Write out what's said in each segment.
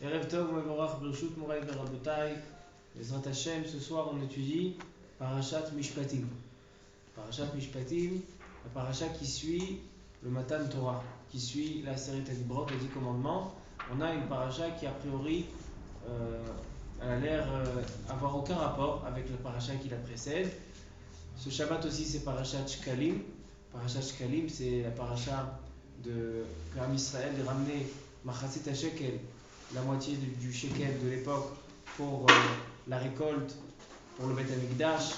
Erev Tov, Mevorach, Birshut, Moray, Verabotai. Bezrat Hashem, ce soir on étudie Parashat Mishpatim. Parashat Mishpatim, la parasha qui suit le Matan Torah, qui suit la série Tadibrot, les 10 commandements. On a une parasha qui a priori elle a l'air avoir aucun rapport avec la parasha qui la précède. Ce Shabbat aussi c'est Parashat Shkalim. Parashat Shkalim c'est la parasha que Am Israël est ramené Machatzit HaShekel, la moitié du shekel de l'époque pour la récolte, pour le Beth Amikdash,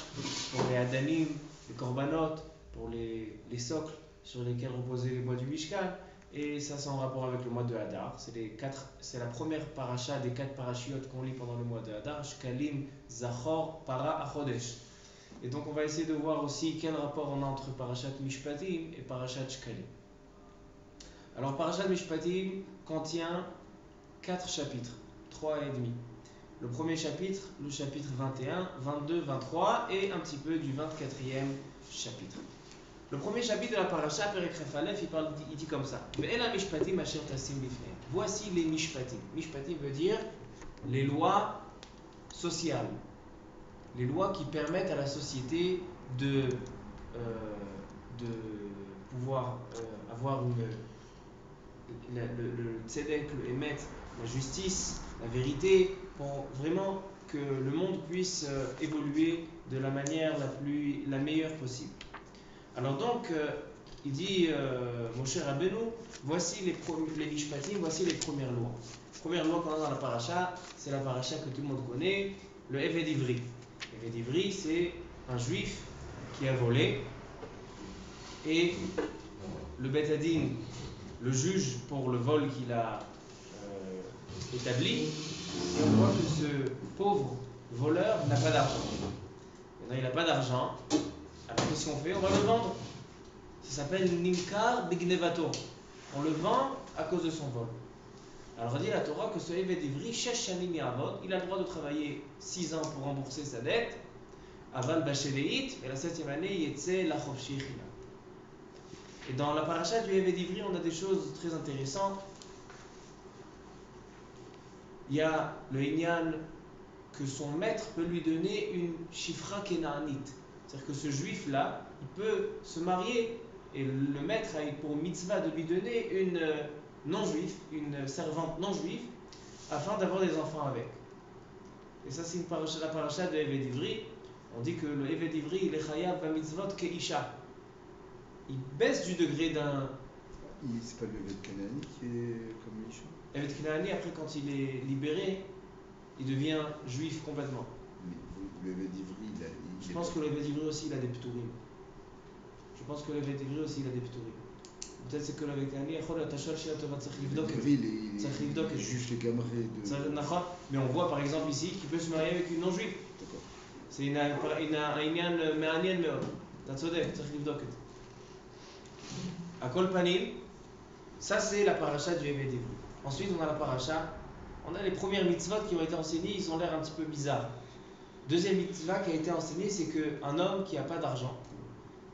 pour les Adanim, les Korbanot, pour les socles sur lesquels reposaient les bois du Mishkan. Et ça c'est en rapport avec le mois de Hadar. C'est la première paracha des 4 parachiotes qu'on lit pendant le mois de Hadar. Shkalim, Zachor, Para, Achodesh. Et donc on va essayer de voir aussi quel rapport on a entre Parashat Mishpatim et Parashat Shkalim. Alors Parashat Mishpatim contient 4 chapitres, 3 et demi. Le premier chapitre, le chapitre 21, 22, 23 et un petit peu du 24e chapitre. Le premier chapitre de la parasha, Perek Ref Aleph, il dit comme ça. Voici les mishpatim. Mishpatim veut dire les lois sociales. Les lois qui permettent à la société de pouvoir avoir le tzedek, le emet, la justice, la vérité, pour vraiment que le monde puisse évoluer de la manière la meilleure possible. Alors donc, il dit, Moshe Rabbeinu, voici les mishpatim, voici les premières lois. La première loi qu'on a dans la paracha, c'est la paracha que tout le monde connaît, le Eved Ivri. Eved Ivri, c'est un juif qui a volé, et le Bet Hadin le juge pour le vol qu'il a établi, et on voit que ce pauvre voleur n'a pas d'argent. Maintenant, il n'a pas d'argent, alors qu'est-ce qu'on fait? On va le vendre. Ça s'appelle Nimkar Bignevato. On le vend à cause de son vol. Alors dit la Torah que ce Eved Ivri, Shesh Shanim Ya'avod, il a le droit de travailler 6 ans pour rembourser sa dette, Aval Basheleit, et la 7e année, Yetze Lachofshi Chila. Et dans la paracha du Eved Ivri, on a des choses très intéressantes. Il y a le Inyan que son maître peut lui donner une Shifra Kenaanite. C'est-à-dire que ce juif-là, il peut se marier et le maître a pour mitzvah de lui donner une non-juive, une servante non-juive, afin d'avoir des enfants avec. Et ça, c'est la paracha de Eved Ivri. On dit que le Eved Ivri, il est chayav va mitzvot keisha. Il baisse du degré d'un. C'est pas le Eved Kanaani qui est comme Isha. Eved Kanaani, après, quand il est libéré, il devient juif complètement. Mais le Eved Ivri, je pense que le Eved Ivri aussi, il a des pturim. Je pense que le Eved Ivri aussi, il a des pturim. Peut-être c'est que le Eved Kanaani, il juge les gamarés de. mais on voit par exemple ici qu'il peut se marier avec une non-juive. D'accord. C'est un inyan me'anien me'od. T'as tzodek, צריך לבדוק את זה. À kol panim, ça c'est la paracha du Eved Ivri. Ensuite on a la paracha, on a les premières mitzvot qui ont été enseignées, ils ont l'air un petit peu bizarres. Deuxième mitzvah qui a été enseignée, c'est qu'un homme qui n'a pas d'argent,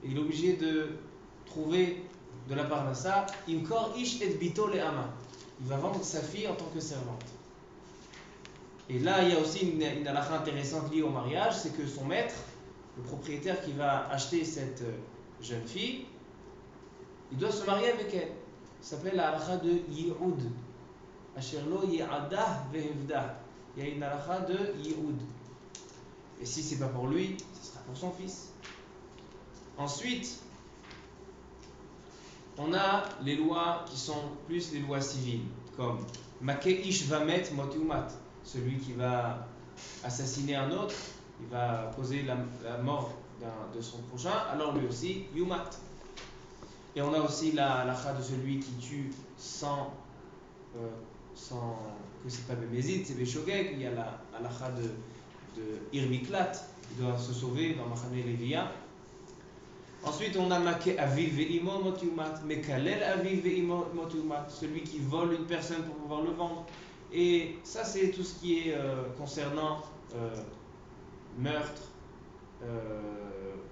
il est obligé de trouver de la parnassa, imkor ish et bito le'ama. Il va vendre sa fille en tant que servante. Et là, il y a aussi une halakha intéressante liée au mariage, c'est que son maître, le propriétaire qui va acheter cette jeune fille, il doit se marier avec elle. Ça s'appelle la halakha de Yi'ud. Asherlo Yi'adah vehevdah. Il y a une halakha de Yi'ud. Et si c'est pas pour lui, ce sera pour son fils. Ensuite, on a les lois qui sont plus les lois civiles, comme Make ish vamet motumat, celui qui va assassiner un autre, il va causer la mort de son prochain, alors lui aussi, yumat. Et on a aussi la halakha de celui qui tue sans que c'est pas bémézid, c'est béshogeg. Il y a la halakha de irmiklat, il doit se sauver dans Machane Leviya. Ensuite, on a Make Aviv ve'imo motumat, Mekalel Aviv ve'imo motumat, celui qui vole une personne pour pouvoir le vendre. Et ça, c'est tout ce qui est concernant meurtre,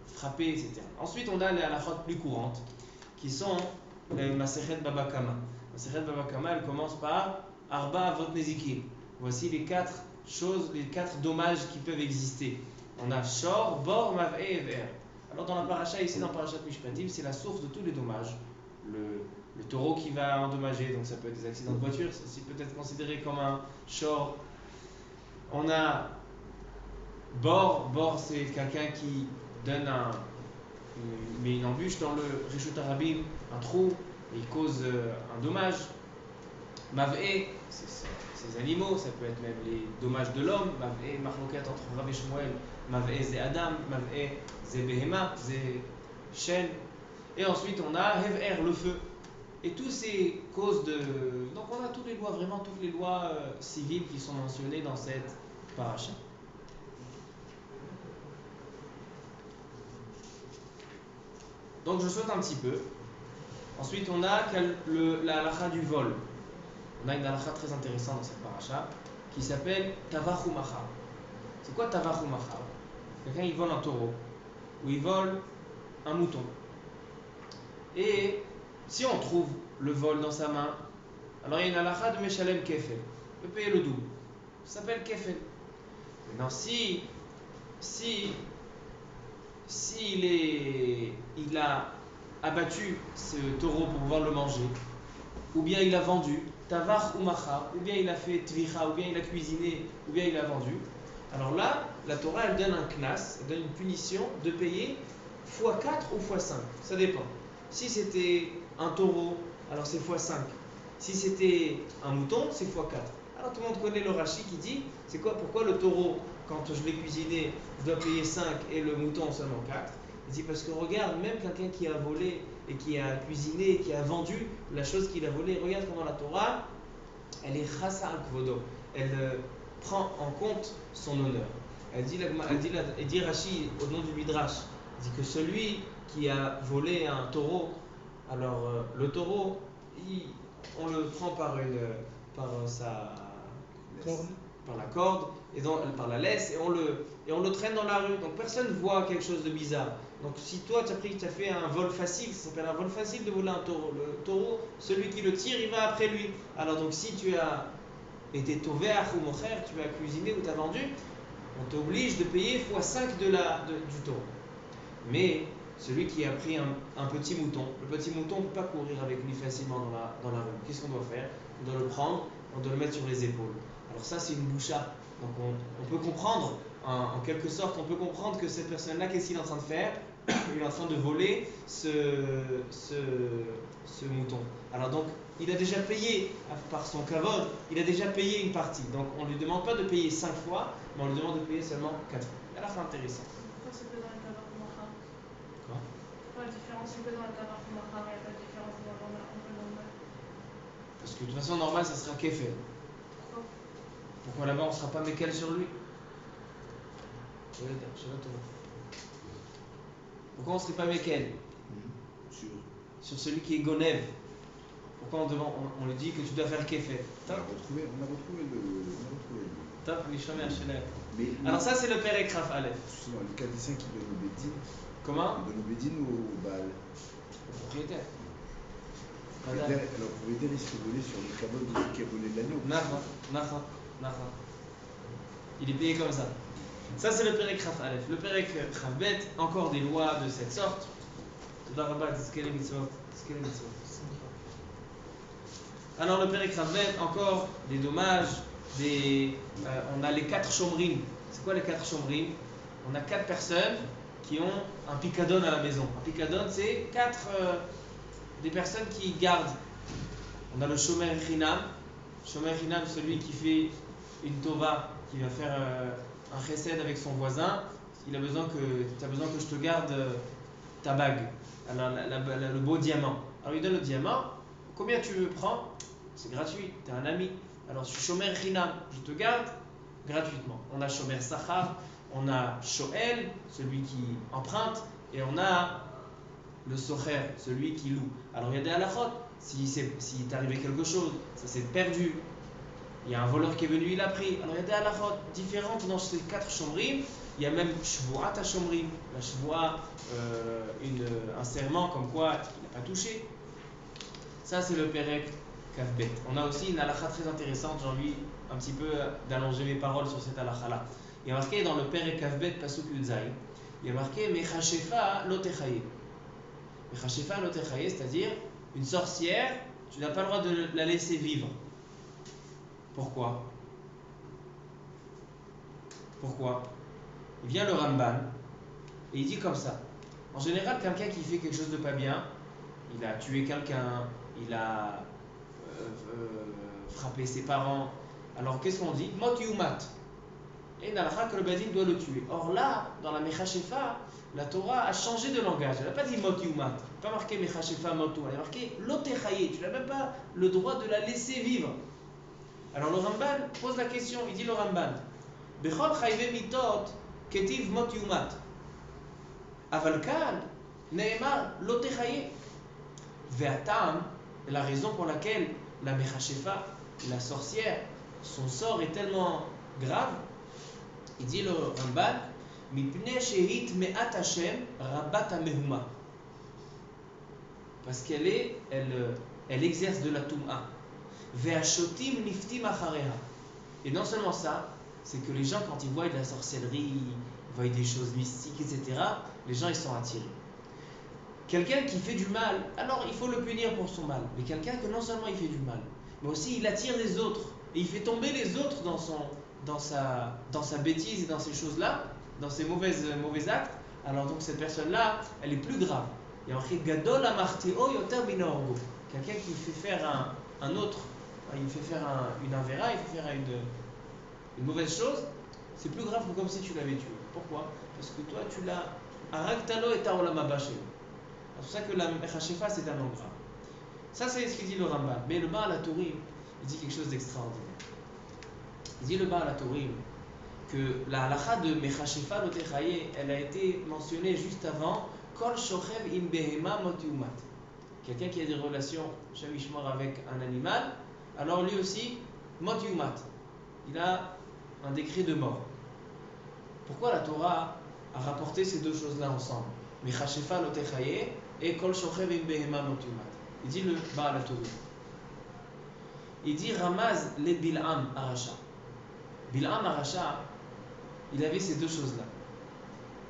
frapper, etc. Ensuite, on a les halakhot plus courantes, qui sont les Masechet Baba Kama. Masechet Baba Kama, elle commence par Arba avot nezikim. Voici les 4 choses, les 4 dommages qui peuvent exister. On a shor, bor, mav'e et ver. Alors dans la paracha, ici dans Parashat Mishpatim, c'est la source de tous les dommages. Le taureau qui va endommager, donc ça peut être des accidents de voiture, c'est peut-être considéré comme un shor. On a bor, c'est quelqu'un qui donne il met une embûche dans le Reshut Harabim, un trou, et il cause un dommage. Mav'e, c'est ces animaux, ça peut être même les dommages de l'homme. Mav'e, machloket entre Rav et Shmuel. Mav'e, c'est Adam. Mav'e, c'est Behema, c'est chêne. Et ensuite, on a Hever, le feu. Et toutes ces causes de. Donc, on a toutes les lois, vraiment toutes les lois civiles qui sont mentionnées dans cette paracha. Donc, je saute un petit peu. Ensuite, on a la halakha du vol. On a une halakha très intéressante dans cette paracha qui s'appelle Tavach Umachar. C'est quoi Tavach Umachar? Quelqu'un il vole un taureau ou il vole un mouton. Et si on trouve le vol dans sa main, alors il y a une halakha de Meshalem Kefel. Il peut payer le double. Ça s'appelle Kefel. Maintenant, si il a abattu ce taureau pour pouvoir le manger, ou bien il a vendu, Tavach ou Macha, ou bien il a fait Tvicha, ou bien il a cuisiné, ou bien il a vendu. Alors là, la Torah elle donne un knas, elle donne une punition de payer x4 ou x5, ça dépend. Si c'était un taureau, alors c'est x5. Si c'était un mouton, c'est x4. Alors tout le monde connaît le Rashi qui dit, c'est quoi, pourquoi le taureau, quand je l'ai cuisiné, je dois payer 5 et le mouton seulement 4? Il dit parce que regarde, même quelqu'un qui a volé et qui a cuisiné, qui a vendu la chose qu'il a volée, regarde comment la Torah, elle est chassa al kvodo, elle prend en compte son honneur. Elle dit Rashi au nom du Midrash, elle dit que celui qui a volé un taureau, alors le taureau, on le prend par la corde et par la laisse et on le traîne dans la rue. Donc personne ne voit quelque chose de bizarre. Donc si toi tu as fait un vol facile, ça s'appelle un vol facile de voler un taureau. Le taureau, celui qui le tire, il va après lui. Alors donc si tu as été tovéach ou mocher, tu as cuisiné ou tu as vendu, on t'oblige de payer x5 du taureau. Mais celui qui a pris un petit mouton, le petit mouton ne peut pas courir avec lui facilement dans la rue. Qu'est-ce qu'on doit faire? On doit le prendre, on doit le mettre sur les épaules. Alors ça c'est une boucha. Donc on peut comprendre, en quelque sorte, on peut comprendre que cette personne-là, qu'est-ce qu'il est en train de faire? Il est en train de voler ce mouton. Alors donc, il a déjà payé par son kavod, il a déjà payé une partie. Donc on ne lui demande pas de payer 5 fois, mais on lui demande de payer seulement 4 fois. Et là c'est intéressant. Pourquoi c'est que dans le tabac Machar? Quoi? Pourquoi la différence c'est que dans le tabac Machar, il n'y a pas de différence entre le normal? Parce que de toute façon, normal, ça sera kefel. Pourquoi? Pourquoi là-bas, on ne sera pas mécal sur lui? Pourquoi on ne serait pas mécal sur celui qui est gonev? Pourquoi on lui dit que tu dois faire kefel? On a retrouvé le. Top, Mishomé Hachelem. Mais Alors ça, c'est le père Ekraf Aleph. Excuse-moi, le cas des saints qui donne au Bédine. Comment? Il donne au Bédine ou au Baal? Le propriétaire. Alors, le propriétaire, il se fait voler sur le cabot de celui qui a volé l'agneau. Nacha. Il est payé comme ça. Ça, c'est le père Ekraf Aleph. Le père Ekraf Bet, encore des lois de cette sorte. Alors, le père Ekraf Bet, encore des dommages. On a les 4 chomrim. C'est quoi les 4 chomrim? On a 4 personnes qui ont un picadon à la maison. Un picadon, c'est 4 des personnes qui gardent. On a le shomer chinam. Shomer chinam, celui qui fait une tova, qui va faire un chesed avec son voisin. Tu as besoin que je te garde ta bague, alors, le beau diamant. Alors il donne le diamant. Combien tu veux prendre? C'est gratuit, tu es un ami. Alors je suis shomer chinam, je te garde gratuitement. On a shomer sachar, on a shoel, celui qui emprunte, et on a le socher, celui qui loue. Alors il y a des halachot, si t'est arrivé quelque chose, ça s'est perdu, il y a un voleur qui est venu, il a pris. Alors il y a des halachot différentes dans ces 4 chomrim. Il y a même shvuat à chomrim, la shvua, un serment comme quoi il n'a pas touché. Ça c'est le perek Kafbet. On a aussi une halakha très intéressante, j'ai envie un petit peu d'allonger mes paroles sur cette halakha-là. Il y a marqué dans le Père Kafbet Pasuk Yudzaï, il y a marqué Mechashefa lo techaye. Mechashefa lo techaye, c'est-à-dire une sorcière, tu n'as pas le droit de la laisser vivre. Pourquoi? Pourquoi? Il vient le Ramban et il dit comme ça. En général, quelqu'un qui fait quelque chose de pas bien, il a tué quelqu'un, il a frappé ses parents. Alors qu'est-ce qu'on dit? Mot yumat. Et n'alakha que le badin doit le tuer. Or là, dans la Mechashefa, la Torah a changé de langage. Elle n'a pas dit mot yumat, pas marqué Mechashefa motu, elle a marqué lotechaye. Tu n'as même pas le droit de la laisser vivre. Alors le Ramban pose la question, il dit le Ramban, Bechol chayve mitot ketiv mot yumat. Aval kan neemar lotechaye. Ve'atam, la raison pour laquelle la Mechashefa, la sorcière, son sort est tellement grave, il dit le Ramban, Mipnei shehit me'at Hashem rabat amehuma. Parce elle exerce de la Toum'a. Ve'ashotim niftim achareha. Et non seulement ça, c'est que les gens, quand ils voient de la sorcellerie, ils voient des choses mystiques, etc., les gens ils sont attirés. Quelqu'un qui fait du mal, alors il faut le punir pour son mal. Mais quelqu'un que non seulement il fait du mal, mais aussi il attire les autres. Et il fait tomber les autres dans sa bêtise et dans ces choses-là, dans ses mauvais actes. Alors donc cette personne-là, elle est plus grave. Il y a marqué Gadol amarteo yoter minorgo. Quelqu'un qui fait faire un autre, il fait faire une avéra, il fait faire une mauvaise chose, c'est plus grave que comme si tu l'avais tué. Pourquoi? Parce que toi tu l'as araktalo et taolamaba chez lui. C'est pour ça que la Mechashefa c'est un nom grave. Ça c'est ce qu'il dit le Ramban. Mais le Baal HaTurim, il dit quelque chose d'extraordinaire. Il dit le Baal HaTurim que la halakha de Mechashefa lo techaye, elle a été mentionnée juste avant Kol shochev im behema mot yumat. Quelqu'un qui a des relations Shem Yishmor avec un animal, alors lui aussi mot yumat. Il a un décret de mort. Pourquoi la Torah a rapporté ces deux choses-là ensemble? Mechashefa lo techaye et Kol shochev im behema mot yumat. Il dit le Baal HaTurim. Il dit Ramaz le Bil'am Arasha. Bil'am Arasha, il avait ces deux choses-là.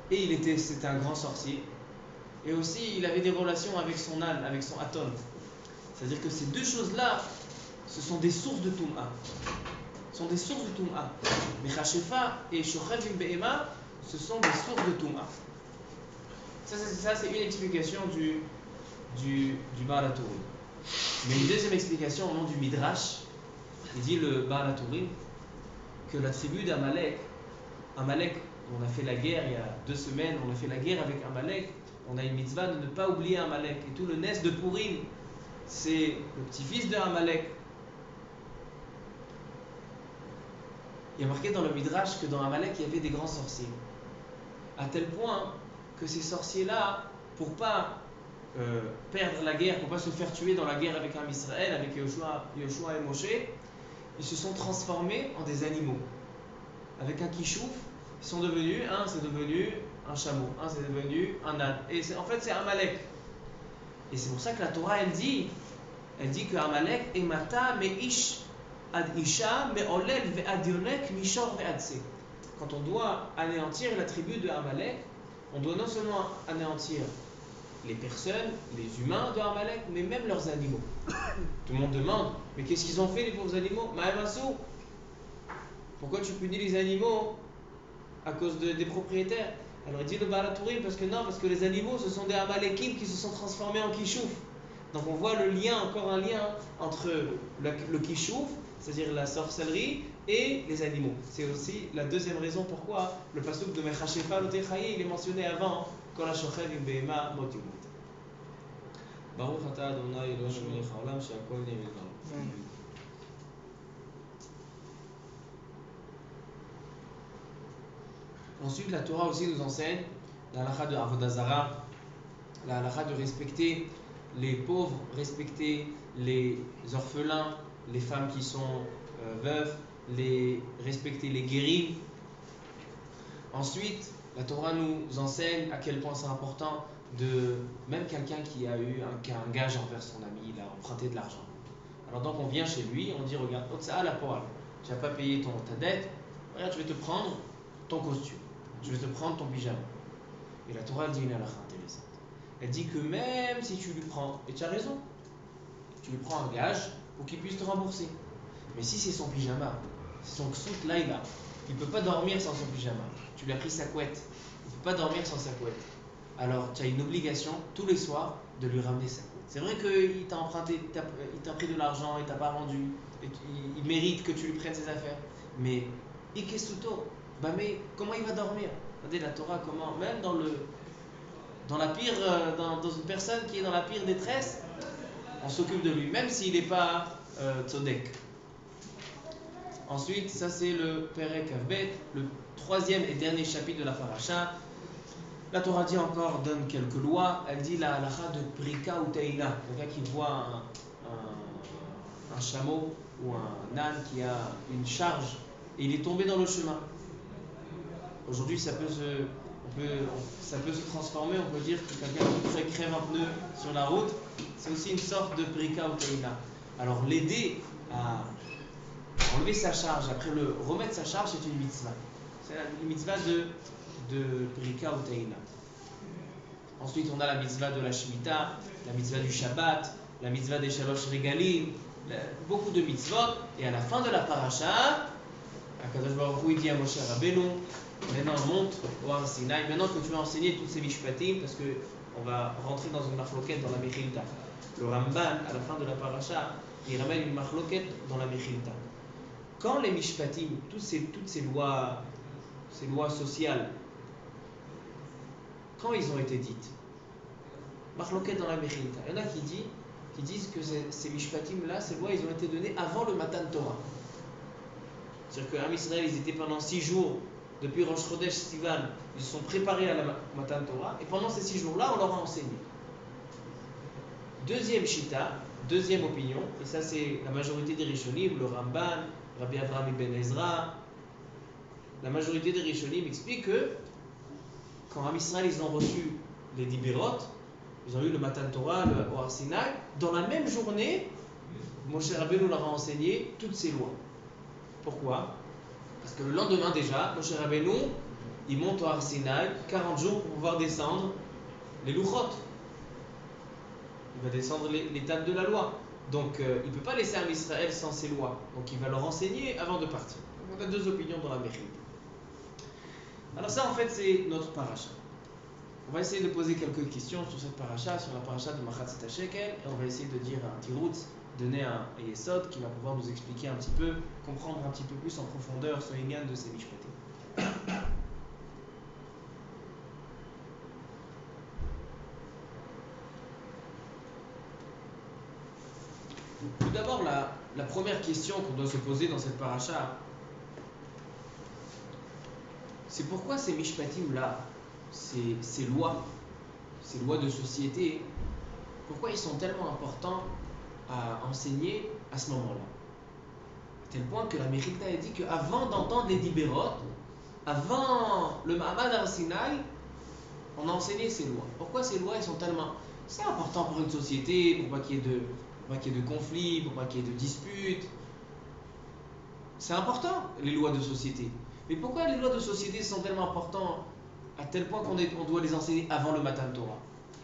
Et c'était un grand sorcier. Et aussi, il avait des relations avec son âne, avec son aton. C'est-à-dire que ces deux choses-là, ce sont des sources de Toum'a. Ce sont des sources de Toum'a. Mechashefa et Shochev im Behema, ce sont des sources de Toum'a. Ça, c'est une explication du Baal HaTurim. Mais une deuxième explication au nom du Midrash, il dit le Baal HaTurim que la tribu d'Amalek, on a fait la guerre il y a 2 semaines, on a fait la guerre avec Amalek, on a une mitzvah de ne pas oublier Amalek. Et tout le Nes de Purim, c'est le petit-fils de Amalek. Il y a marqué dans le Midrash que dans Amalek, il y avait des grands sorciers. À tel point que ces sorciers-là, pour pas perdre la guerre, pour pas se faire tuer dans la guerre avec un Israël, avec Yoshua et Moshe, ils se sont transformés en des animaux. Avec un kishouf, ils sont devenus, un c'est devenu un chameau, un c'est devenu un âne. Et en fait c'est Amalek. Et c'est pour ça que la Torah elle dit que Amalek est mata meish ad isha me'olel ve'adionek mishor ve'adse. Quand on doit anéantir la tribu de Amalek, on doit non seulement anéantir les personnes, les humains de Amalek, mais même leurs animaux. Tout le monde demande, mais qu'est-ce qu'ils ont fait les pauvres animaux? Ma'amassou. Pourquoi tu punis les animaux à cause des propriétaires? Alors il dit le Baal HaTurim parce que les animaux ce sont des Amalekim qui se sont transformés en kishouf. Donc on voit encore un lien entre le kishouf, c'est-à-dire la sorcellerie, et les animaux. C'est aussi la deuxième raison pourquoi le pasuk de Mechashefa lo techaye il est mentionné avant Kol ha-shochev im behema mot yumat. Baruch ata Adonai Eloheinu melech haolam she'akol nהיה bidvaro. Ensuite, la Torah aussi nous enseigne la halakha de Avodah Zara, la halakha de respecter les pauvres, respecter les orphelins, les femmes qui sont veuves, respecter les guéris. Ensuite, la Torah nous enseigne à quel point c'est important même quelqu'un qui a eu un gage envers son ami, il a emprunté de l'argent. Alors donc on vient chez lui, on dit regarde, Otsa la poêle, tu n'as pas payé ta dette, regarde, je vais te prendre ton costume, je vais te prendre ton pyjama. Et la Torah elle dit une halakha intéressante. Elle dit que même si tu lui prends, et tu as raison, tu lui prends un gage pour qu'il puisse te rembourser. Mais si c'est son pyjama, c'est son ksut laïla, il ne peut pas dormir sans son pyjama. Tu lui as pris sa couette, il ne peut pas dormir sans sa couette. Alors tu as une obligation tous les soirs de lui ramener sa couette. C'est vrai qu'il t'a emprunté, il t'a pris de l'argent, il t'a pas rendu, et il mérite que tu lui prennes ses affaires. Mais Ikesuto, bah mais comment il va dormir? Regardez la Torah, comment, même dans la pire, dans une personne qui est dans la pire détresse, on s'occupe de lui, même s'il n'est pas tzodek. Ensuite, ça c'est le Perek Avbet, le troisième et dernier chapitre de la paracha. La Torah dit encore, donne quelques lois. Elle dit la halakha de Brika ou Teila. Quelqu'un qui voit un chameau ou un âne qui a une charge et il est tombé dans le chemin. Aujourd'hui, ça peut se transformer. On peut dire que quelqu'un qui crève un pneu sur la route, c'est aussi une sorte de Brika ou Teila. Alors l'aider à enlever sa charge, après le remettre sa charge, c'est une mitzvah. C'est une mitzvah de Brika ou Teila. Ensuite, on a la mitzvah de la Shemitah, la mitzvah du Shabbat, la mitzvah des Shalosh Regalim, beaucoup de mitzvot. Et à la fin de la paracha, Akadosh Baruch Hu dit à Moshe Rabbeinu, maintenant monte au Har Sinaï, maintenant que tu as enseigné toutes ces mishpatim, parce qu'on va rentrer dans une marloquette dans la Mechilta. Le Ramban, à la fin de la paracha, il ramène une marloquette dans la Mechilta. Quand les mishpatim, toutes ces lois sociales, quand ils ont été dites, marloquette dans la Mechilta, il y en a qui disent que ces mishpatim là, ces lois, ils ont été données avant le Matan Torah. C'est-à-dire qu'Am Israël, ils étaient pendant 6 jours, depuis Rosh Chodesh Sivan, ils se sont préparés à la Matan Torah, et pendant ces 6 jours-là, on leur a enseigné. Deuxième shita, deuxième opinion, et ça c'est la majorité des Rishonim, le Ramban, Rabbi Avraham ibn Ezra, la majorité des Rishonim expliquent que quand Am Israël ils ont reçu les Dibirot, ils ont eu le Matan Torah, le Har Sinaï, dans la même journée, Moshe Rabbeinu leur a enseigné toutes ces lois. Pourquoi? Parce que le lendemain déjà, Moshe Rabbeinu, il monte au Har Sinaï 40 jours pour pouvoir descendre les Luchot. Il va descendre les tables de la loi. Donc il ne peut pas laisser Am Israël sans ses lois. Donc il va leur enseigner avant de partir. Donc, on a deux opinions dans la Mechilta. Alors ça en fait c'est notre paracha. On va essayer de poser quelques questions sur cette paracha, sur la paracha de Machatzit HaShekel, et on va essayer de dire un tiroutz, donner un yesod qui va pouvoir nous expliquer un petit peu, comprendre un petit peu plus en profondeur ce inyan de ces mishpatim. Tout d'abord, la première question qu'on doit se poser dans cette paracha, c'est pourquoi ces mishpatim-là, ces lois de société, pourquoi ils sont tellement importants à enseigner à ce moment-là? À tel point que la Mechilta a dit qu'avant d'entendre les Dibérot, avant le Mahamad Har Sinaï, on a enseigné ces lois. Pourquoi ces lois elles sont tellement... C'est important pour une société, pour pas qu'il y ait de conflits, pour pas qu'il y ait de disputes. C'est important, les lois de société. Mais pourquoi les lois de société sont tellement importantes à tel point qu'on doit les enseigner avant le Matan Torah?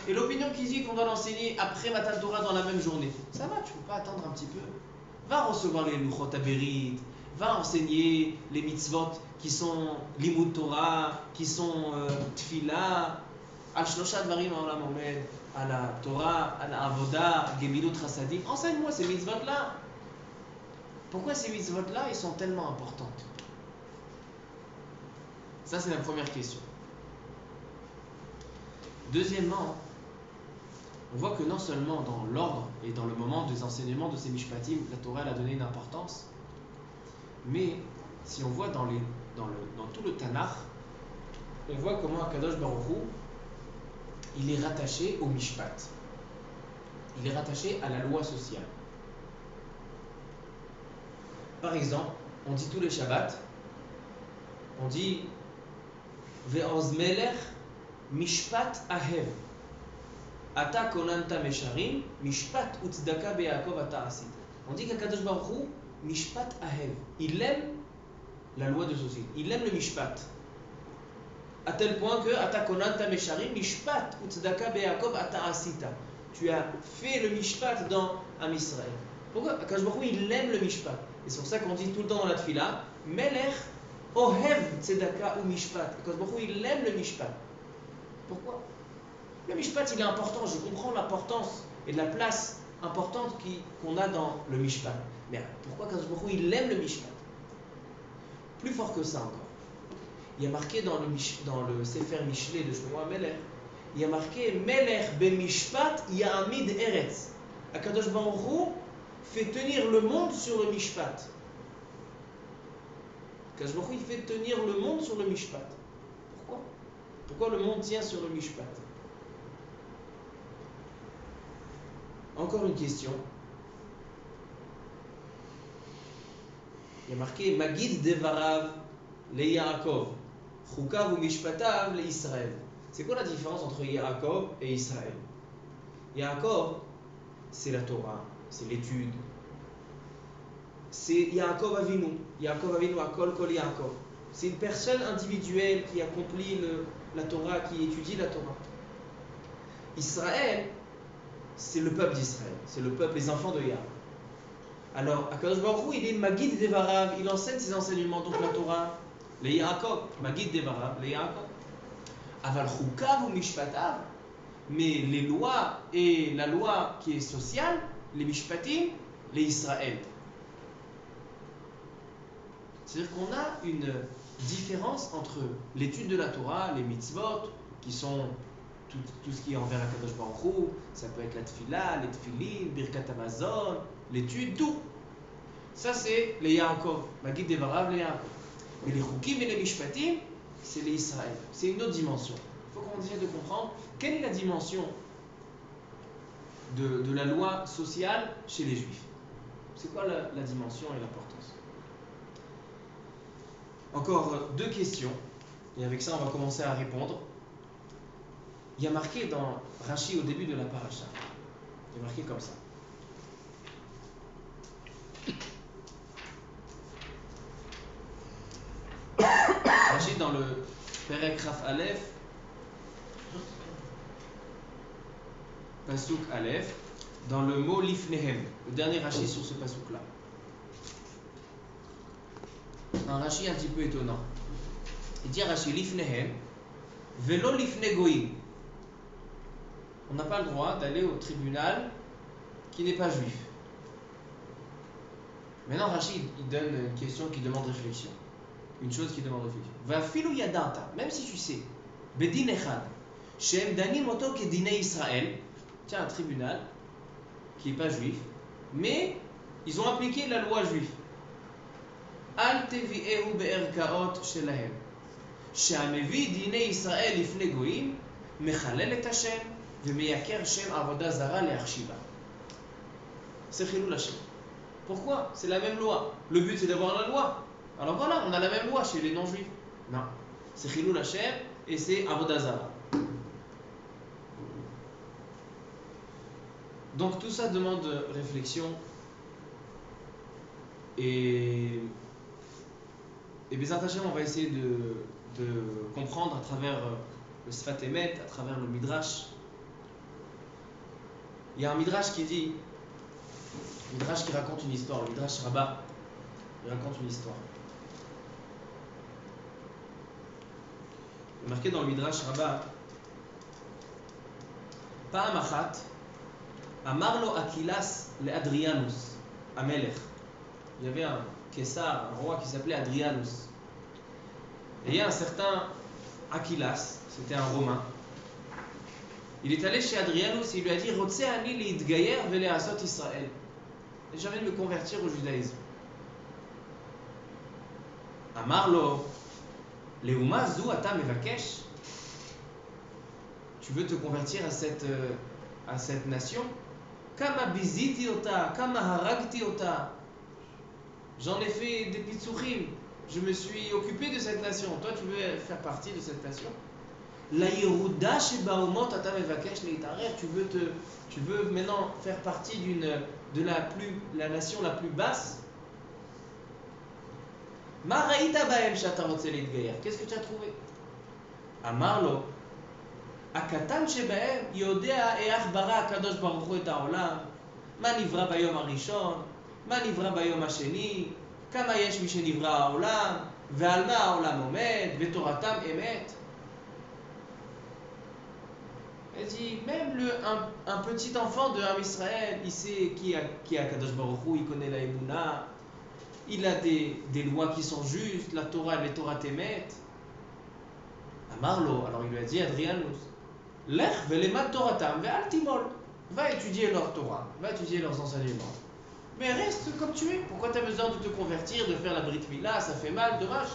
Et l'opinion qui dit qu'on doit l'enseigner après Matan Torah dans la même journée, ça va, tu ne peux pas attendre un petit peu? Va recevoir les Luchot Aberit, va enseigner les mitzvot qui sont Limud Torah, qui sont Tfila, Al-Shlosha Dvarim Ha'olam Omed, à la Torah, à la Avoda, Gemilut Chasadim. Enseigne-moi ces mitzvot-là. Pourquoi ces mitzvot-là, ils sont tellement importantes? Ça, c'est la première question. Deuxièmement, on voit que non seulement dans l'ordre et dans le moment des enseignements de ces mishpatim, la Torah elle a donné une importance, mais si on voit dans tout le Tanakh, on voit comment Akadosh Baruch Hu, il est rattaché au mishpat. Il est rattaché à la loi sociale. Par exemple, on dit tous les Shabbats, on dit Ve'oz melech mishpat ahev. Ata konanta mesharim, mishpat utzedaka be'Yaakov ata asit. On dit qu'Akadosh Baruch Hu, Mishpat Ahev. Il aime la loi de société. Il aime le Mishpat. À tel point que Atakonanta Mesharim, Mishpat, Utzdaka Be'akov Ata Asita. Tu as fait le Mishpat dans Am Israël. Pourquoi? Akadosh Baruch Hu, il aime le Mishpat. Et c'est pour ça qu'on dit tout le temps dans la Tfila, Melech Ohev Tzedaka ou Mishpat. Akadosh Baruch Hu, il aime le Mishpat. Pourquoi? Le Mishpat, il est important. Je comprends l'importance et la place importante qu'on a dans le Mishpat. Mais pourquoi Akadosh Baruch Hu, il aime le Mishpat? Plus fort que ça encore. Il y a marqué dans le Sefer Mishlei de Shlomo HaMelech, il y a marqué Melech Bemishpat Ya'amid Eretz. Akadosh Baruch Hu fait tenir le monde sur le Mishpat. Akadosh Baruch Hu, il fait tenir le monde sur le Mishpat. Pourquoi? Pourquoi le monde tient sur le Mishpat? Encore une question. Il y a marqué Magid Devarav le Yaakov, Chukav ou Mishpatav le Israël. C'est quoi la différence entre Yaakov et Israël? Yaakov, c'est la Torah, c'est l'étude. C'est Yaakov Avinu. Yaakov Avinu, Akol Kol Yaakov. C'est une personne individuelle qui accomplit la Torah, qui étudie la Torah. Israël, c'est le peuple d'Israël, c'est le peuple, les enfants de Yah. Alors, Akadosh Baruch Hu, il est Magid Devarav, il enseigne ses enseignements, donc la Torah, les Yaakov, Magid Devarav, les Yaakov. Aval Chukav ou Mishpatav, mais les lois et la loi qui est sociale, les Mishpatim, les Israël. C'est-à-dire qu'on a une différence entre l'étude de la Torah, les mitzvot, qui sont tout ce qui est envers Akadosh Baruch Hu, ça peut être la tfila, les tfilin, Birkat Hamazon, l'étude, tout. Ça c'est les Yaakov, Magid Devarav, les Yaakov. Mais les Chukim et les Mishpatim, c'est les Israël. C'est une autre dimension. Il faut qu'on essaie de comprendre quelle est la dimension de la loi sociale chez les Juifs. C'est quoi la dimension et l'importance? Encore deux questions, et avec ça on va commencer à répondre. Il y a marqué dans Rashi au début de la paracha, il y a marqué comme ça. Rashi dans le Perek Raf Aleph, Pasuk Aleph, dans le mot Lifnehem, le dernier Rashi sur ce Pasuk là. Un Rashi un petit peu étonnant. Il dit Rashi Lifnehem, Velo Lifne Goïm. On n'a pas le droit d'aller au tribunal qui n'est pas juif. Maintenant, Rashi, il donne une question qui demande réflexion. Une chose qui demande réflexion. Va filou yadata, même si tu sais, bedin echad, shem danim oto ke dine Israël, tiens, un tribunal qui n'est pas juif, mais ils ont appliqué la loi juive. Al tevi'ehu be'erkaot shelahem, she'amevi dine Israël ifne goyim, mechalel et Hashem, ve'meyaker shem avoda zara le'achshiva. C'est chilul Hashem. Pourquoi? C'est la même loi. Le but c'est d'avoir la loi. Alors voilà, on a la même loi chez les non-juifs. Non. C'est chilul Hashem et c'est avoda zara. Donc tout ça demande réflexion. Et Bezat Hashem, on va essayer de comprendre à travers le Sfat Emet, à travers le Midrash. Il y a un Midrash qui dit, Midrash qui raconte une histoire, le Midrash Rabbah, il raconte une histoire. Il est marqué dans le Midrash Rabbah, Pa'am achat, Amar lo Akilas le Adrianus, Amelech. Il y avait un Kessar, un roi qui s'appelait Adrianus. Et il y a un certain Aquilas, c'était un Romain. Il est allé chez Adrianus et il lui a dit Rotse ani li'itgayer ve'le'asot Israël. Et j'ai envie de me convertir au judaïsme. Amarlo, Leuma zu ata mevakesh. Tu veux te convertir à cette nation? Kama biziti ota, kama haragti ota. J'en ai fait des pitsuchim. Je me suis occupé de cette nation. Toi, tu veux faire partie de cette nation? La yeruda shebaumot ata mevakesh leitarer. Tu veux maintenant faire partie de la nation la plus basse. Ma raïta baem shata rotzeh להתגייר. Qu'est-ce que tu as trouvé? אמר לו, הקטן שבהם יודע איך ברא הקדוש ברוך הוא את העולם, מה נברא ביום הראשון, מה נברא ביום השני, כמה יש מי שנברא העולם, ועל מה העולם עומד, ותורתם אמת. Elle dit, même un petit enfant de Am Israël, il sait qui est Akadosh Baruch Hu, il connaît la Emouna, il a des lois qui sont justes, la Torah, les Torah Temet. Amarlo, alors il lui a dit, Adrianus, Lech velemad Toratam ve'al timol. Va étudier leur Torah, va étudier leurs enseignements. Mais reste comme tu es. Pourquoi tu as besoin de te convertir, de faire la Brit Mila? Ça fait mal, dommage.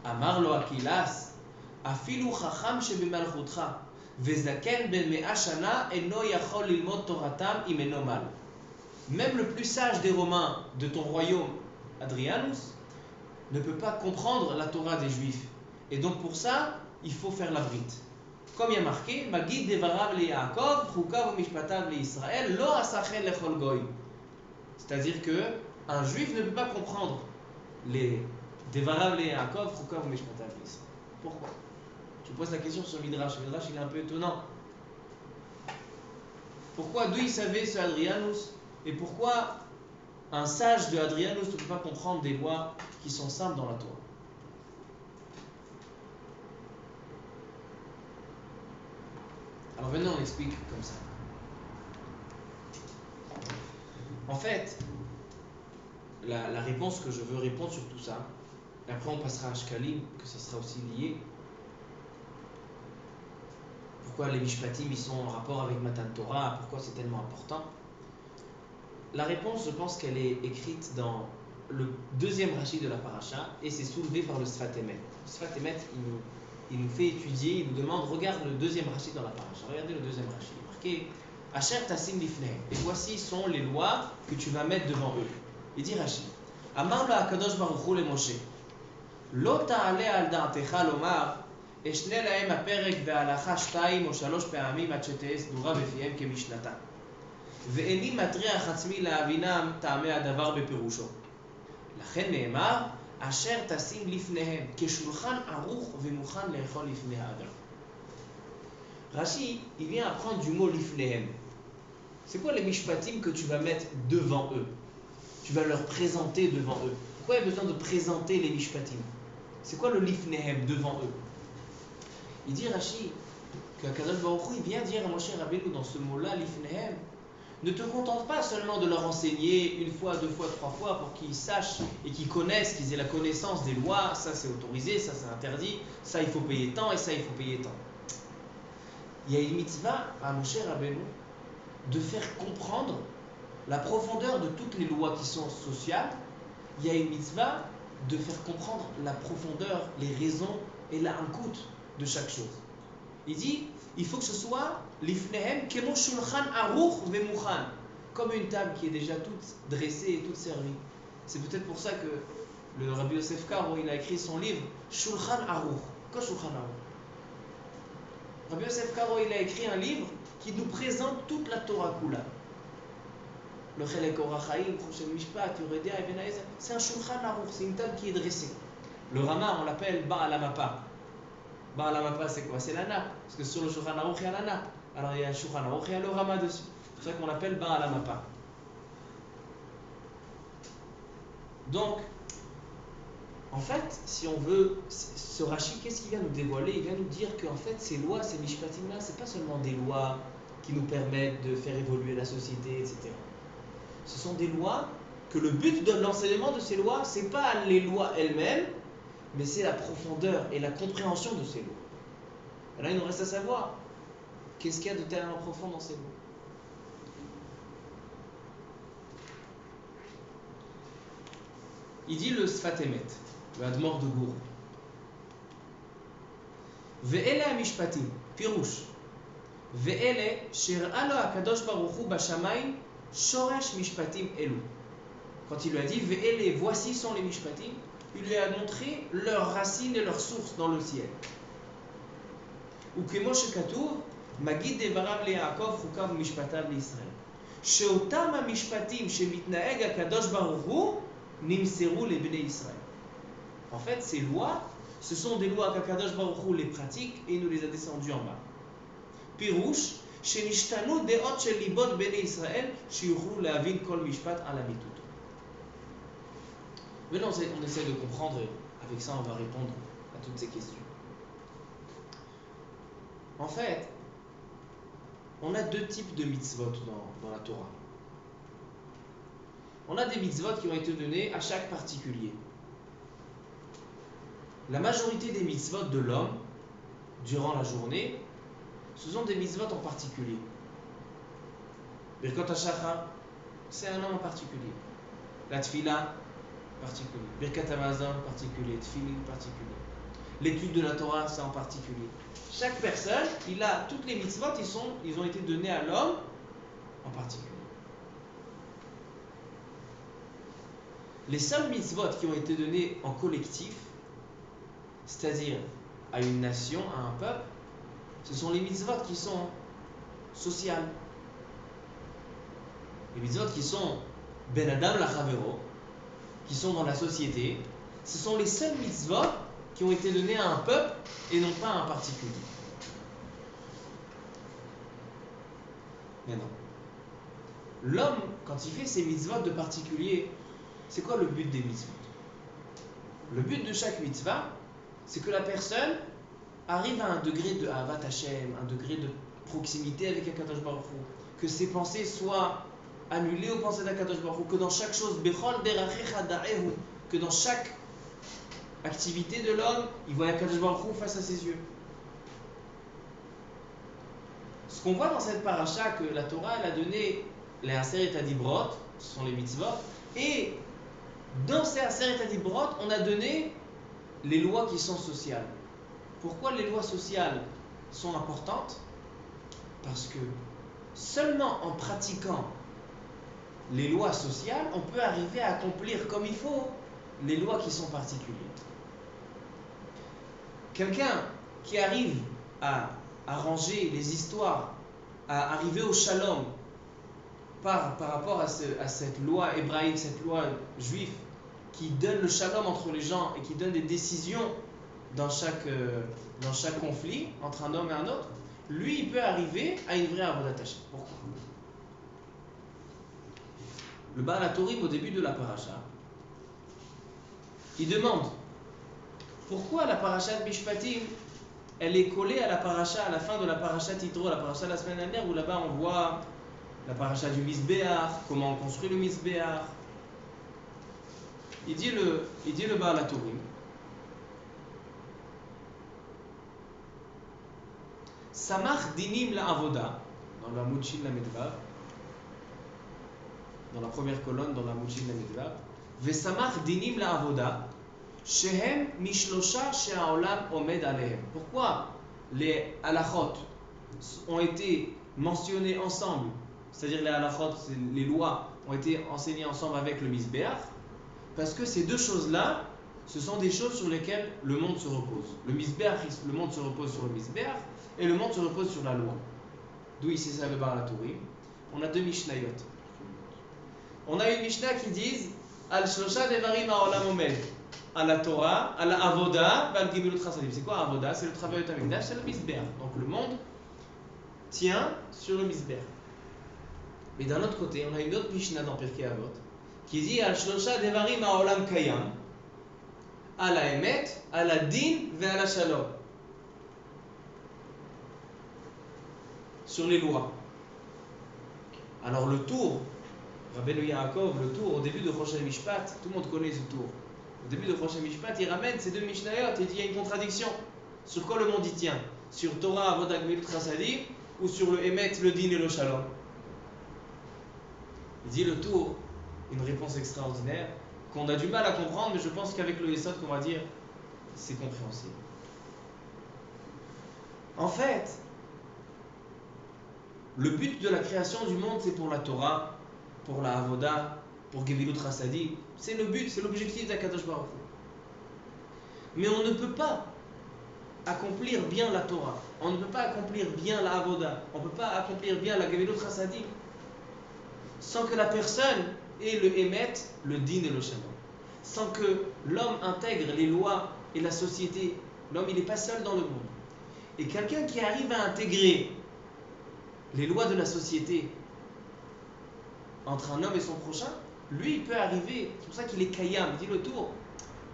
Amarlo Akilas, afilu chacham shebemalchutcha, vezaken ben mea shana eno yachol lilmod Toratam im eno mal. Même le plus sage des Romains de ton royaume, Adrianus, ne peut pas comprendre la Torah des Juifs. Et donc pour ça, il faut faire la Brit. Comme il y a marqué, Magid devarav le Yaakov, chukav mishpatav le Israël, lo asachen lechol goy. C'est-à-dire que un juif ne peut pas comprendre les devarav le Yaakov, chukav mishpatav le Israël. Pourquoi? Tu poses la question sur Midrash. Midrash, il est un peu étonnant. Pourquoi? D'où il savait ce Adrianus? Et pourquoi un sage de Adrianus ne peut pas comprendre des lois qui sont simples dans la Torah? Alors maintenant on explique comme ça. En fait, la réponse que je veux répondre sur tout ça, et après on passera à Shkalim, que ça sera aussi lié. Pourquoi les Mishpatim ils sont en rapport avec Matan Torah, pourquoi c'est tellement important? La réponse, je pense qu'elle est écrite dans le deuxième Rashi de la Paracha et c'est soulevé par le Sfat Emet. Le Sfat Emet, il nous fait étudier, il nous demande, regarde le deuxième Rashi dans la Paracha. Regardez le deuxième Rashi, il est marqué Asher Tassim Lifnehem. Et voici sont les lois que tu vas mettre devant eux. Il dit Rashi Amar la Akadosh Baruch Hu le Moshe Lo ta'ale al da'atecha lomar Eshne lahem haperek ve'alacha shtayim o shalosh pe'amim ad shete'eh sdura befihem kemishnata ואיני מטריח עצמי להבינם טעמי הדבר בפירושו. לכן נאמר, אשר תשים לפניהם, כשולחן ערוך ומוכן לאכול לפני האדם. Rashi, il vient apprendre du mot lifnehem. C'est quoi les mishpatim que tu vas mettre devant eux? Tu vas leur présenter devant eux. Pourquoi il y a besoin de présenter les mishpatim? C'est quoi le lifnehem devant eux? Il dit Rashi, que Kadosh Baruch Hu, il vient dire à Moshe Rabbeinu dans ce mot-là, lifnehem, ne te contente pas seulement de leur enseigner une fois, deux fois, trois fois pour qu'ils sachent et qu'ils connaissent, qu'ils aient la connaissance des lois, ça c'est autorisé, ça c'est interdit, ça il faut payer tant et ça il faut payer tant. Il y a une mitzvah à Moshe Rabbeinu de faire comprendre la profondeur de toutes les lois qui sont sociales. Il y a une mitzvah de faire comprendre la profondeur, les raisons et la hankout de chaque chose. Il dit, il faut que ce soit l'ifnehem kemo shulchan aruch vemuchan, comme une table qui est déjà toute dressée et toute servie. C'est peut-être pour ça que le Rabbi Yosef Karo, il a écrit son livre Shulchan Aruch. Quoi Shulchan Aruch? Rabbi Yosef Karo, il a écrit un livre qui nous présente toute la Torah Kula. Le Chelek Orach Chaim, Choshen Mishpat, Yoredia, Even Haezer, c'est un Shulchan Aruch, c'est une table qui est dressée. Le Rama, on l'appelle Baal HaMapa. Baal HaMapa, c'est quoi? C'est la nappe. Parce que sur le Shulchan Aruch, il y a la nappe. Alors il y a le Shulchan Aruch, il y a le Rama dessus. C'est pour ça qu'on l'appelle Baal HaMapa. Donc, en fait, si on veut, ce Rashi, qu'est-ce qu'il vient nous dévoiler? Il vient nous dire qu'en fait, ces lois, ces mishpatim-là, c'est pas seulement des lois qui nous permettent de faire évoluer la société, etc. Ce sont des lois que le but de l'enseignement de ces lois, c'est pas les lois elles-mêmes, mais c'est la profondeur et la compréhension de ces lois. Alors il nous reste à savoir, qu'est-ce qu'il y a de tellement profond dans ces lois? Il dit le Sfat Emet, le Admor de Gour. Ve'ele ha-mishpatim, pirouche. Ve'ele shir'a lo ha-kadosh baruch hu bashamayim shoresh mishpatim elu. Quand il lui a dit Ve'ele, voici sont les mishpatim, il lui a montré leurs racines et leurs sources dans le ciel. Ou kemo shekatuv, magid devarav le Yaakov chukav mishpatav l'Israël. שאותם המשפטים שמתנהג הקדוש ברוך הוא נמסרו לבני ישראל. En fait, ces lois, ce sont des lois qu'Akadosh Baruch Hu les pratique et il nous les a descendues en bas. פירוש, שנשתנו דעות של ליבות בני ישראל שיוכלו להבין כל משפט על אמיתותו. Maintenant, on essaie de comprendre, avec ça on va répondre à toutes ces questions. En fait, on a deux types de mitzvot dans la Torah. On a des mitzvot qui ont été donnés à chaque particulier. La majorité des mitzvot de l'homme, durant la journée, ce sont des mitzvot en particulier. Birkot HaShachar, c'est un homme en particulier. La Tfila, particulier. Birkat Hamazon, particulier. Tfilin, particulier. L'étude de la Torah, c'est en particulier. Chaque personne, il a toutes les mitzvot, ils ont été donnés à l'homme en particulier. Les seuls mitzvot qui ont été donnés en collectif, c'est-à-dire à une nation, à un peuple, ce sont les mitzvot qui sont sociales. Les mitzvot qui sont ben adam lachavero, qui sont dans la société, ce sont les seuls mitzvot qui ont été donnés à un peuple et non pas à un particulier. Mais non. L'homme, quand il fait ses mitzvot de particulier, c'est quoi le but des mitzvot? Le but de chaque mitzvah, c'est que la personne arrive à un degré de Ahavat Hashem, un degré de proximité avec Akadosh Baruch Hu, que ses pensées soient annulées aux pensées d'Akadosh Baruch Hu, que dans chaque chose, Bechol derachecha da'ehu, que dans chaque activité de l'homme, il voit Akadosh Baruch Hu face à ses yeux. Ce qu'on voit dans cette paracha, que la Torah elle a donné les Aseret Adibrot, ce sont les mitzvot, et dans ces Aseret Adibrot, on a donné les lois qui sont sociales. Pourquoi les lois sociales sont importantes? Parce que seulement en pratiquant les lois sociales, on peut arriver à accomplir comme il faut les lois qui sont particulières. Quelqu'un qui arrive à arranger les histoires, à arriver au shalom par rapport à cette loi hébraïque, cette loi juive qui donne le shalom entre les gens et qui donne des décisions dans chaque conflit entre un homme et un autre, lui il peut arriver à une vraie avodat Hashem. Pourquoi? Le Baal HaTurim au début de la paracha, il demande pourquoi la paracha de Mishpatim elle est collée à la paracha, à la fin de la paracha Yitro, la paracha de la semaine dernière où là-bas on voit la paracha du Mizbeach, comment on construit le Mizbeach. Il dit le Baal HaTurim, Samach dinim la avoda, dans la Mouchin la Medvav, dans la première colonne, dans la Mouchin la Medvav, Vesamach dinim la avoda, shehem mishlosha she'aolam omed alehem. Pourquoi les halachot ont été mentionnés ensemble, c'est-à-dire les halachot, les lois, ont été enseignées ensemble avec le Mizbeach? Parce que ces deux choses-là, ce sont des choses sur lesquelles le monde se repose. Le Mizbeach, le monde se repose sur le Mizbeach, et le monde se repose sur la loi. D'où ici ça le Baal HaTurim. On a deux Mishnayot. On a une Mishnah qui dit Al Shlosha Devarim Ha'olam Omed. À la Torah, à la Avoda, Val Gemilut Chasadim. C'est quoi Avoda? C'est le travail de Tamikdash, c'est le Mizbeach. Donc le monde tient sur le Mizbeach. Mais d'un autre côté, on a une autre Mishnah dans Pirkei Avot qui dit Al Shlosha Devarim Ha'olam Kayam. À la Emet, à la Din, et à la Shalom. Sur les lois. Alors le tour, Rabbeinu Yaakov, le tour au début de Rosh Mishpat, tout le monde connaît ce tour. Au début de Rosh Mishpat, il ramène ces deux Mishnayot et il dit il y a une contradiction. Sur quoi le monde y tient? Sur Torah, Avodah, Gemilut Chasadim ou sur le Emet, le Din et le Shalom? Il dit le tour, une réponse extraordinaire qu'on a du mal à comprendre, mais je pense qu'avec le Yesod qu'on va dire, c'est compréhensible. En fait, le but de la création du monde, c'est pour la Torah, pour la Avoda, pour Gemilut Chasadim. C'est le but, c'est l'objectif d'Akadosh Baruch Hu. Mais on ne peut pas accomplir bien la Torah, on ne peut pas accomplir bien la Avoda, on ne peut pas accomplir bien la Gemilut Chasadim sans que la personne ait le émet, le din et le shalom. Sans que l'homme intègre les lois et la société. L'homme, il n'est pas seul dans le monde. Et quelqu'un qui arrive à intégrer les lois de la société entre un homme et son prochain, lui, il peut arriver, c'est pour ça qu'il est Kayam, il dit le tour.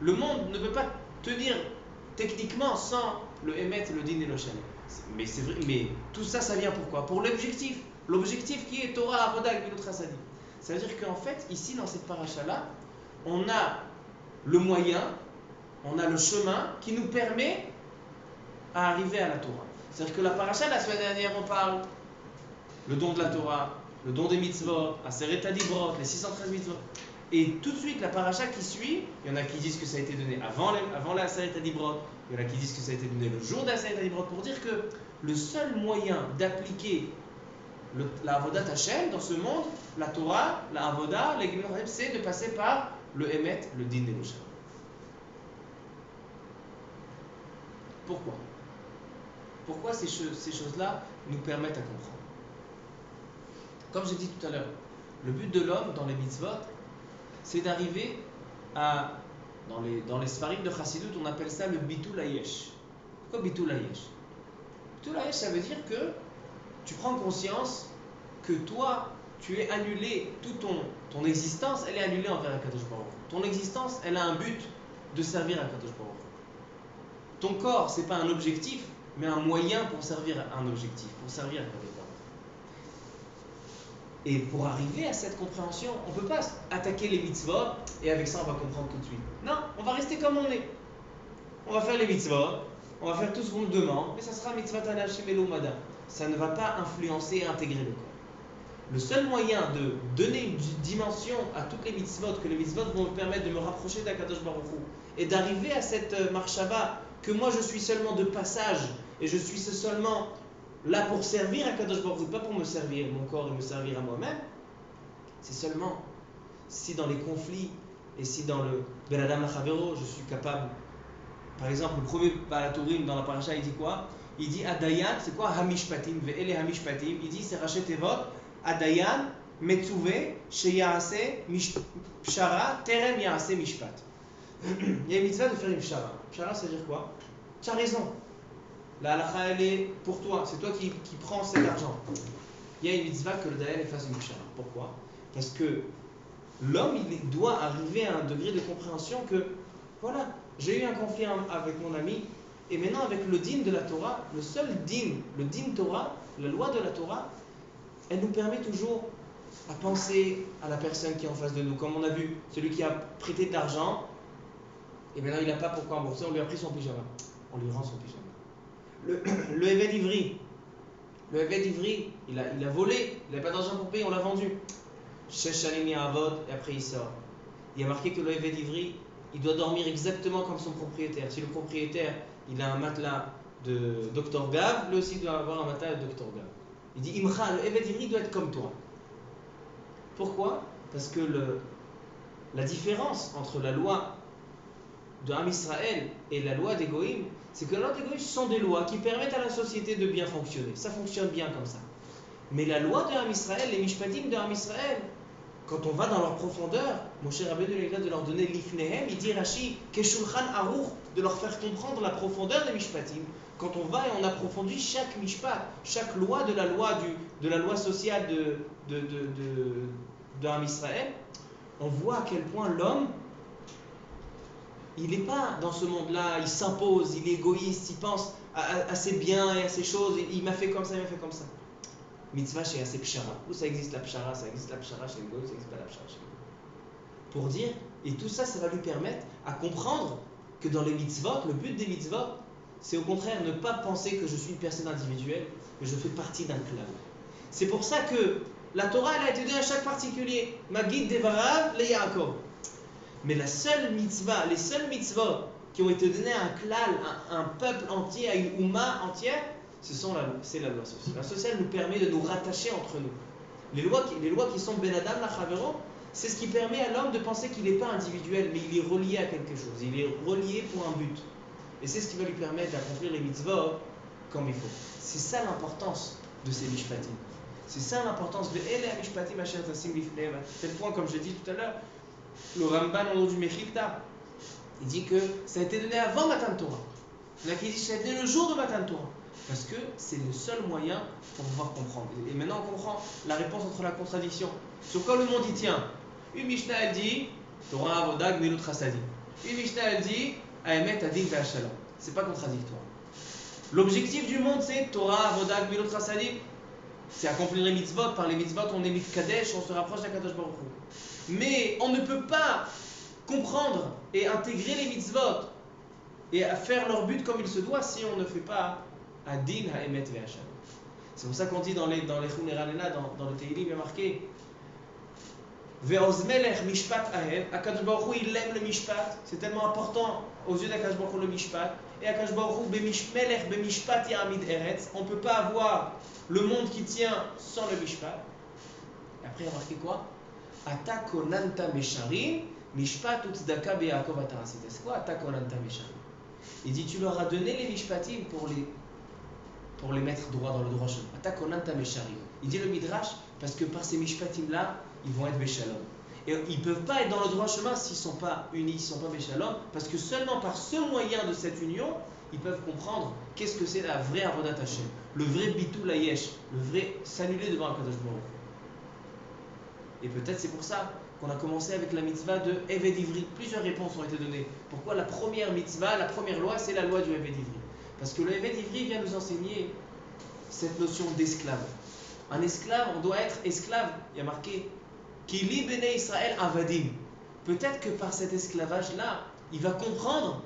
Le monde ne peut pas tenir techniquement sans le émet, le din et le shalom. Mais c'est vrai, mais tout ça, ça vient pourquoi? Pour l'objectif. L'objectif qui est Torah, Avoda, Gmilut Chassadim. Ça veut dire qu'en fait, ici, dans cette paracha-là, on a le moyen, on a le chemin qui nous permet à arriver à la Torah. C'est-à-dire que la paracha, la semaine dernière, on parle le don de la Torah, le don des mitzvot, Aseret Adibrot, les 613 mitzvot. Et tout de suite, la paracha qui suit, il y en a qui disent que ça a été donné avant la Aseret Adibrot, il y en a qui disent que ça a été donné le jour d'Aseret Adibrot, pour dire que le seul moyen d'appliquer la Avodat Hashem dans ce monde, la Torah, la Avodah, les Gemilut Chassadim, c'est de passer par le Emet, le Din et le Shalom. Pourquoi? Pourquoi ces choses-là nous permettent à comprendre? Comme j'ai dit tout à l'heure, le but de l'homme dans les mitzvot, c'est d'arriver à, dans les sfarim de Chassidut, on appelle ça le bitul hayesh. Pourquoi bitul hayesh? Bitul hayesh, ça veut dire que tu prends conscience que toi, tu es annulé, toute ton existence, elle est annulée envers Akadosh Baruch Hu. Ton existence, elle a un but de servir Akadosh Baruch Hu. Ton corps, c'est pas un objectif, mais un moyen pour servir un objectif, pour servir Akadosh Baruch Hu. Et pour arriver à cette compréhension, on ne peut pas attaquer les mitzvot et avec ça on va comprendre tout de suite. Non, on va rester comme on est. On va faire les mitzvot, on va faire tout ce qu'on nous demande, mais ça sera mitzvot anashim elumada. Ça ne va pas influencer et intégrer le corps. Le seul moyen de donner une dimension à toutes les mitzvot, que les mitzvot vont me permettre de me rapprocher d'Akadosh Baruch Hu, et d'arriver à cette marshava, que moi je suis seulement de passage, et je suis seulement là pour servir Akadosh Baruch Hu, pas pour me servir mon corps et me servir à moi-même, c'est seulement si dans les conflits, et si dans le Ben Adam Lachavero, je suis capable. Par exemple, le premier Balatourim dans la paracha, il dit quoi? Il dit Adayan, c'est quoi Hamishpatim, Ve'ele Hamishpatim? Il dit c'est Rachet Tevot, Adayan, Metzuve, Sheyase, Pshara, Terem Yase Mishpat. Il y a une mitzvah de faire une Pshara. Pshara, ça veut dire quoi? Tu as raison. La halakha, elle est pour toi, c'est toi qui prends cet argent. Il y a une mitzvah que le Dayan fasse une Pshara. Pourquoi? Parce que l'homme, il doit arriver à un degré de compréhension que, voilà, j'ai eu un conflit avec mon ami, et maintenant avec le din de la Torah, le seul din, le din Torah, la loi de la Torah, elle nous permet toujours à penser à la personne qui est en face de nous. Comme on a vu, celui qui a prêté de l'argent, et maintenant il n'a pas pourquoi rembourser, on lui a pris son pyjama. On lui rend son pyjama. Le Eved Ivri, il a volé, il n'avait pas d'argent pour payer, on l'a vendu. Shesh Shalim Ya'avod, et après il sort. Il y a marqué que le Eved Ivri, il doit dormir exactement comme son propriétaire. Si le propriétaire, il a un matelas de Dr Gav, lui aussi doit avoir un matelas de Dr Gav. Il dit Imcha, le Eved Ivri doit être comme toi. Pourquoi? Parce que la différence entre la loi de Am Israël et la loi des Goïm, c'est que la loi des Goïm sont des lois qui permettent à la société de bien fonctionner. Ça fonctionne bien comme ça. Mais la loi de Am Israël, les Mishpatim de Am Israël, quand on va dans leur profondeur, Moshe Rabbeinu il a de leur donner l'ifnehem, il dit Rashi, Keshulchan Aruch, de leur faire comprendre la profondeur des Mishpatim. Quand on va et on approfondit chaque Mishpat, chaque loi de la loi sociale de Am Israël, on voit à quel point l'homme, il n'est pas dans ce monde-là, il s'impose, il est égoïste, il pense à ses biens et à ses choses, il m'a fait comme ça, il m'a fait comme ça. Mitzvah chez assez pshara. Où ça existe la pshara? Ça existe la pshara chez les Goïs, ça existe pas la pshara chez les Goïs. Pour dire, et tout ça, ça va lui permettre à comprendre que dans les mitzvot, le but des mitzvot, c'est au contraire ne pas penser que je suis une personne individuelle, que je fais partie d'un clan. C'est pour ça que la Torah, elle a été donnée à chaque particulier. Magid Devarav, le Yaakov. Mais la seule mitzvah, les seuls mitzvot qui ont été donnés à un clan, à un peuple entier, à une Oumma entière, c'est la loi sociale. La sociale nous permet de nous rattacher entre nous. Les lois qui sont Ben Adam Lachavero, c'est ce qui permet à l'homme de penser qu'il n'est pas individuel, mais il est relié à quelque chose. Il est relié pour un but. Et c'est ce qui va lui permettre d'accomplir les mitzvot comme il faut. C'est ça l'importance de ces mishpatim. C'est ça l'importance de Ele Mishpatim Asher Tassim Lifneim. C'est le point, comme je l'ai dit tout à l'heure, le Ramban au nom du Mechilta, il dit que ça a été donné avant Matan Torah. Il y en a qui disent que ça a été donné le jour de Matan Torah. Parce que c'est le seul moyen pour pouvoir comprendre. Et maintenant on comprend la réponse entre la contradiction. Sur quoi le monde y tient. Une Mishnah elle dit Torah Avodag Milut Chassadim. Une Mishnah elle dit Aemet Adin Ve'Ashalom. C'est pas contradictoire. L'objectif du monde c'est Torah Avodag Milut Chassadim. C'est accomplir les mitzvot. Par les mitzvot on est mitkadesh, on se rapproche d'Akadosh Baruch Hu. Mais on ne peut pas comprendre et intégrer les mitzvot et à faire leur but comme il se doit si on ne fait pas Adin Haemet Ve'Ashalom. C'est pour ça qu'on dit dans les Chuneralena, dans le Teilim, il y a marqué Ve'oz Melech Mishpat Ahev. Akadosh Baruch Hu, il aime le Mishpat. C'est tellement important aux yeux d'Akadosh Baruch Hu le Mishpat. Et Akadosh Baruch Hu, Melech B'Mishpat Ya'amid Eretz. On ne peut pas avoir le monde qui tient sans le Mishpat. Et après, il y a marqué quoi Ata Konanta Mesharim Mishpat Utzdaka Be'Yaakov Atarasit. C'est quoi Ata Konanta Mesharim? Il dit tu leur as donné les Mishpatim pour les mettre droit dans le droit chemin. Ata Konanta Mesharim. Il dit le Midrash parce que par ces Mishpatim là, ils vont être Beshalom. Et ils ne peuvent pas être dans le droit chemin s'ils ne sont pas unis, s'ils ne sont pas Beshalom, parce que seulement par ce moyen de cette union, ils peuvent comprendre qu'est-ce que c'est la vraie Avodat Hashem, le vrai Bitul Hayesh, le vrai s'annuler devant Akadosh Baruch Hu. Et peut-être c'est pour ça qu'on a commencé avec la mitzvah de Eved Ivri. Plusieurs réponses ont été données. Pourquoi la première mitzvah, la première loi, c'est la loi du Eved Ivri? Parce que le Eved Ivri vient nous enseigner cette notion d'esclave. Un esclave, on doit être esclave. Il y a marqué Kili Bene Israël Avadim. Peut-être que par cet esclavage-là, il va comprendre,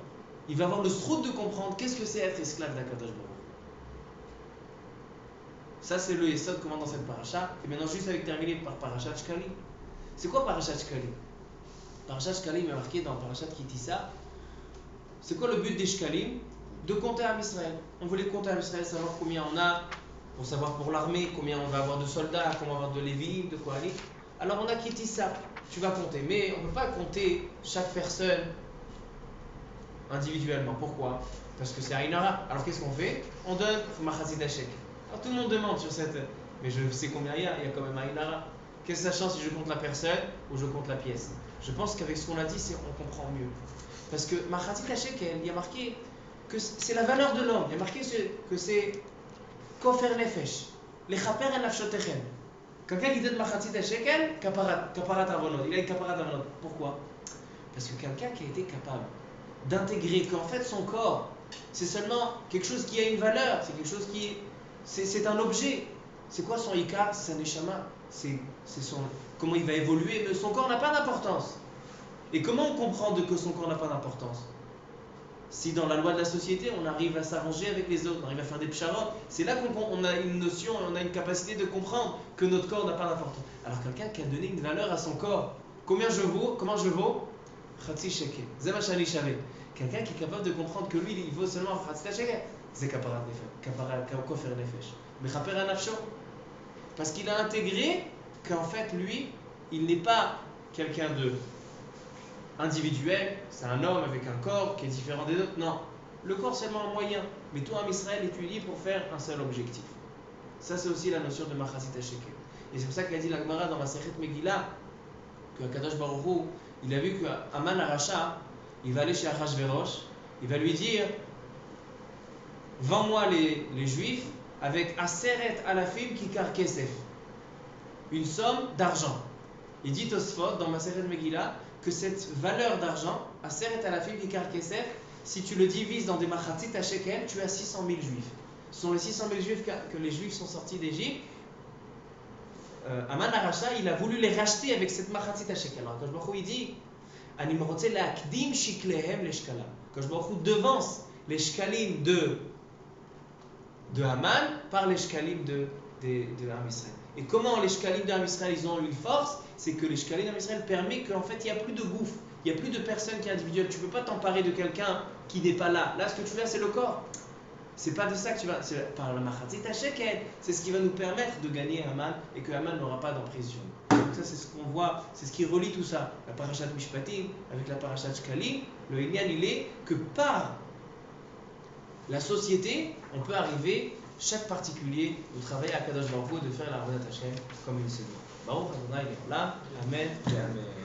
il va avoir le srout de comprendre qu'est-ce que c'est être esclave d'Akadosh Baruch. Ça, c'est le Yesod comment dans cette paracha. Et maintenant, juste avec terminer par Parashat Shkalim. C'est quoi Parashat Shkalim? Parashat Shkalim est marqué dans Parashat Kitissa. C'est quoi le but des Shkalim? De compter à Israël. On voulait compter à Israël, savoir combien on a, pour savoir pour l'armée, combien on va avoir de soldats, combien on va avoir de Lévi'im, de Kohanim. Alors on a Kitissa, tu vas compter. Mais on ne peut pas compter chaque personne individuellement. Pourquoi? Parce que c'est Aïnara. Alors qu'est-ce qu'on fait? On donne Machazit Hashek. Alors tout le monde demande sur cette. Mais je sais combien il y a quand même Aïnara. Qu'est-ce que ça change si je compte la personne ou je compte la pièce? Je pense qu'avec ce qu'on a dit, on comprend mieux. Parce que Machazit Hashek, il y a marqué que c'est la valeur de l'homme. Il y a marqué que c'est Kofer Nefesh. Les Chaper en Nafshotechem. Quelqu'un qui donne Machazit Hashek, Kaparat Avonot. Il a une Kaparat Avonot. Pourquoi? Parce que quelqu'un qui a été capable d'intégrer qu'en fait son corps, c'est seulement quelque chose qui a une valeur, c'est quelque chose qui c'est un objet. C'est quoi son Ikar? C'est sa Neshama. C'est comment il va évoluer, mais son corps n'a pas d'importance. Et comment on comprend que son corps n'a pas d'importance? Si dans la loi de la société, on arrive à s'arranger avec les autres, on arrive à faire des psharot, c'est là qu'on a une notion, on a une capacité de comprendre que notre corps n'a pas d'importance. Alors quelqu'un qui a donné une valeur à son corps, comment je vaux? Khatsi shekel. Zema shani shave. Quelqu'un qui est capable de comprendre que lui, il vaut seulement Khatsi shekel, c'est kaparat kofer nefesh. Mais chaper nafsho. Parce qu'il a intégré qu'en fait, lui, il n'est pas quelqu'un de individuel, c'est un homme avec un corps qui est différent des autres. Non, le corps c'est seulement un moyen, mais tout homme Israël est uni pour faire un seul objectif. Ça c'est aussi la notion de Machazit Hashek. Et c'est pour ça qu'a dit la Gemara dans Masechet Megillah que Kadosh Baruch Hu, il a vu que Aman Aracha, il va aller chez Achashverosh, il va lui dire vends-moi les Juifs avec Aseret Alafim Kikar Kesef, une somme d'argent. Il dit Tosfot dans Masechet Megillah que cette valeur d'argent, Aseret Alafim Kikar Kesef, si tu le divises dans des Machatzit à Shekel, tu as 600 000 juifs. Ce sont les 600 000 juifs que les juifs sont sortis d'Égypte. Aman Aracha, il a voulu les racheter avec cette Machatzit à Shekel. Alors, Kadosh Baruch Hu, il dit Ani morotze leakdim shiklehem leshkalam. Kadosh Baruch Hu devance les shkalim de Haman par les shkalim de Am Israël. Et comment les shkalim d'Am Israël ils ont une force? C'est que les shkalim d'Am Israël permet qu'en fait il n'y a plus de gouffre, il n'y a plus de personne qui est individuelle. Tu ne peux pas t'emparer de quelqu'un qui n'est pas là. Là, ce que tu veux, c'est le corps. C'est pas de ça que tu vas. C'est par la Machatzit Hasheket. C'est ce qui va nous permettre de gagner Haman et que Haman n'aura pas d'emprise. Donc ça, c'est ce qu'on voit, c'est ce qui relie tout ça. La Parashat Mishpatim avec la Parashat Shkalim. Le Inyan, il est que par la société, on peut arriver chaque particulier au travail à Kadosh Baruch Hu de faire la Avodat Hashem comme il se doit. Baruch Adonai Leolam. Amen et Amen.